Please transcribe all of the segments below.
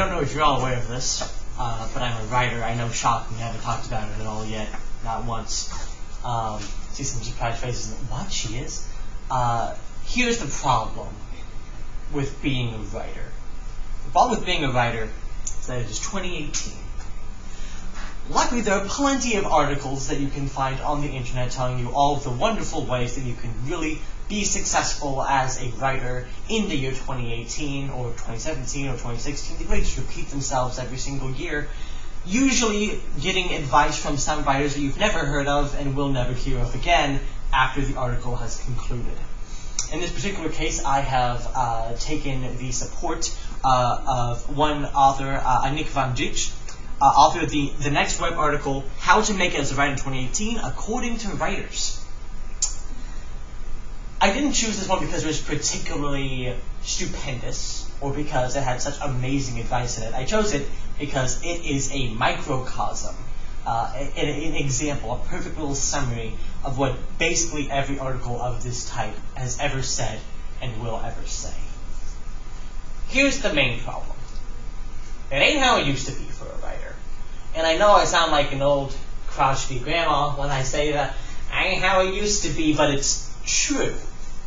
don't know if you're all aware of this, but I'm a writer. I know shocking, I haven't talked about it at all yet, not once. See some surprise faces. What? She is? Here's the problem with being a writer. The problem with being a writer is that it is 2018. Luckily, there are plenty of articles that you can find on the internet telling you all of the wonderful ways that you can really be successful as a writer in the year 2018 or 2017 or 2016. They really just repeat themselves every single year, usually getting advice from some writers that you've never heard of and will never hear of again after the article has concluded. In this particular case, I have taken the support of one author, Annick van Dijk, author of the next web article, How to Make It as a Writer in 2018, According to Writers. I didn't choose this one because it was particularly stupendous or because it had such amazing advice in it. I chose it because it is a microcosm, an example, a perfect little summary of what basically every article of this type has ever said and will ever say. Here's the main problem. It ain't how it used to be for a writer. And I know I sound like an old crotchety grandma when I say that. I ain't how it used to be, but it's true.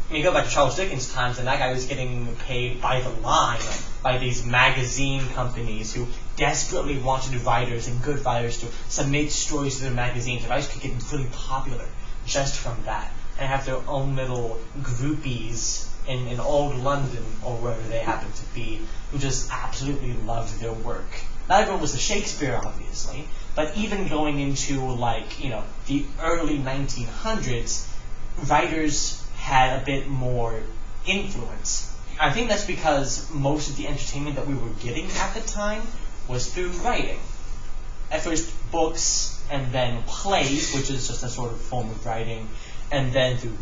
I mean, go back to Charles Dickens' times, and that guy was getting paid by the line by these magazine companies who desperately wanted writers and good writers to submit stories to their magazines. And writers could get really popular just from that and have their own little groupies in old London or wherever they happen to be who just absolutely loved their work. Not everyone was a Shakespeare, obviously, but even going into, like, the early 1900s, writers had a bit more influence. I think that's because most of the entertainment that we were getting at the time was through writing. At first, books, and then plays, which is just a sort of form of writing, and then through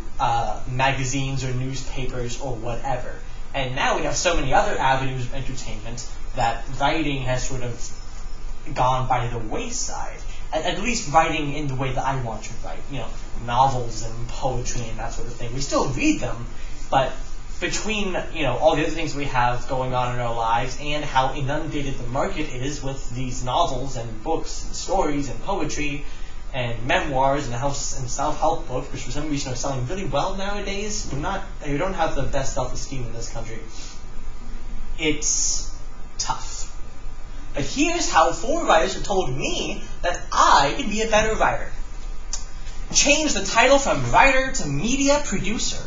magazines or newspapers or whatever. And now we have so many other avenues of entertainment that writing has sort of gone by the wayside. At least writing in the way that I want to write, novels and poetry and that sort of thing. We still read them, but between, all the other things we have going on in our lives and how inundated the market is with these novels and books and stories and poetry and memoirs and self-help books, which for some reason are selling really well nowadays. We don't have the best self-esteem in this country. It's tough. But here's how 4 writers have told me that I can be a better writer. Change the title from writer to media producer.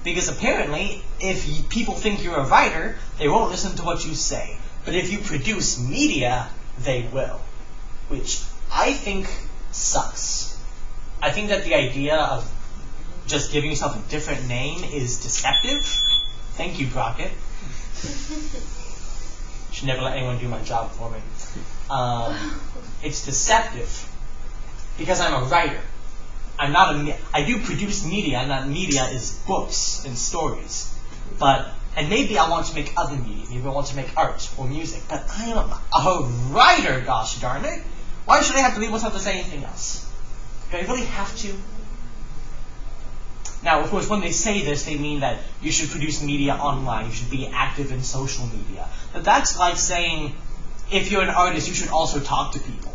Because apparently, if people think you're a writer, they won't listen to what you say. But if you produce media, they will. Which I think sucks. I think that the idea of just giving yourself a different name is deceptive. Thank you, Brockett. Should never let anyone do my job for me. It's deceptive because I'm a writer. I do produce media, and that media is books and stories. And maybe I want to make other media. Maybe I want to make art or music. But I am a writer, gosh darn it. Why should I have to leave myself to say anything else? Do I really have to? Now, of course, when they say this, they mean that you should produce media online. You should be active in social media. But that's like saying, if you're an artist, you should also talk to people.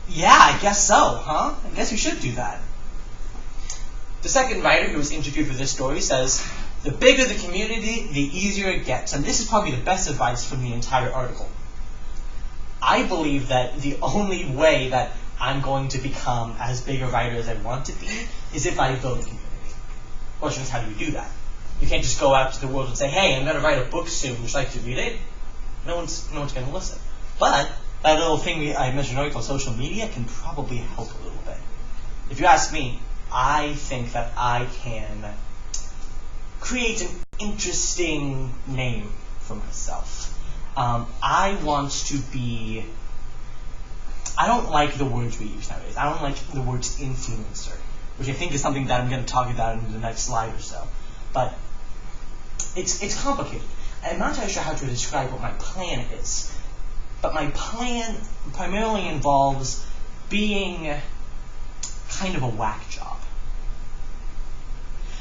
Yeah, I guess so, huh? I guess you should do that. The second writer who was interviewed for this story says, the bigger the community, the easier it gets. And this is probably the best advice from the entire article. I believe that the only way that I'm going to become as big a writer as I want to be is if I build a community. The question is, how do you do that? You can't just go out to the world and say, hey, I'm going to write a book soon. Would you like to read it? No one's going to listen. But that little thing I mentioned earlier called social media can probably help a little bit. If you ask me, I think that I can create an interesting name for myself. I don't like the words we use nowadays. I don't like the words influencer, which I think is something that I'm going to talk about in the next slide or so. But it's complicated. I'm not entirely sure how to describe what my plan is. But my plan primarily involves being kind of a whack job.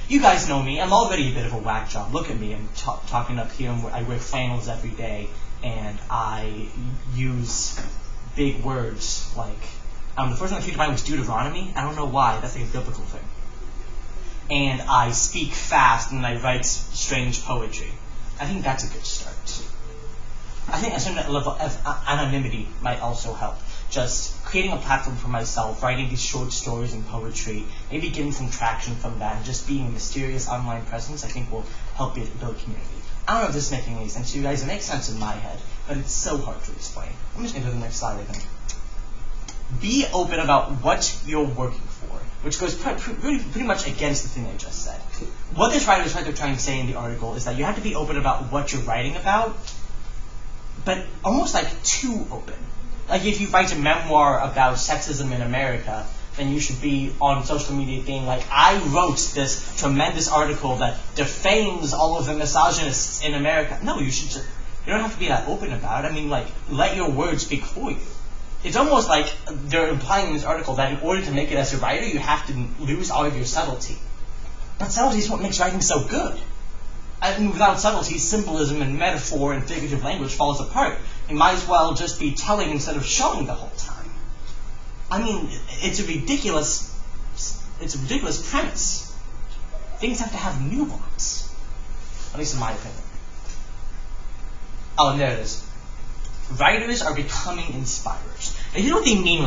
You guys know me. I'm already a bit of a whack job. Look at me. I'm talking up here. I wear flannels every day, and I use big words like, the first one that came to mind was Deuteronomy. I don't know why. That's like a biblical thing. And I speak fast, and I write strange poetry. I think that's a good start. I think a certain level of anonymity might also help. Just creating a platform for myself, writing these short stories and poetry, maybe getting some traction from that, and just being a mysterious online presence, I think will help build community. I don't know if this is making any sense to you guys. It makes sense in my head, but it's so hard to explain. I'm just going to go to the next slide, I think. Be open about what you're working for, which goes pretty much against the thing I just said. What this writer is trying to say in the article is that you have to be open about what you're writing about, but almost like too open. Like if you write a memoir about sexism in America, then you should be on social media being like, I wrote this tremendous article that defames all of the misogynists in America. No, you don't have to be that open about it. I mean, like, let your words speak for you. It's almost like they're implying in this article that in order to make it as a writer, you have to lose all of your subtlety. But subtlety is what makes writing so good. And without subtlety, symbolism and metaphor and figurative language falls apart. You might as well just be telling instead of showing the whole time. I mean, it's a ridiculous premise. Things have to have nuance. At least in my opinion. Oh, and there it is. Writers are becoming inspirers. Now, you know what they mean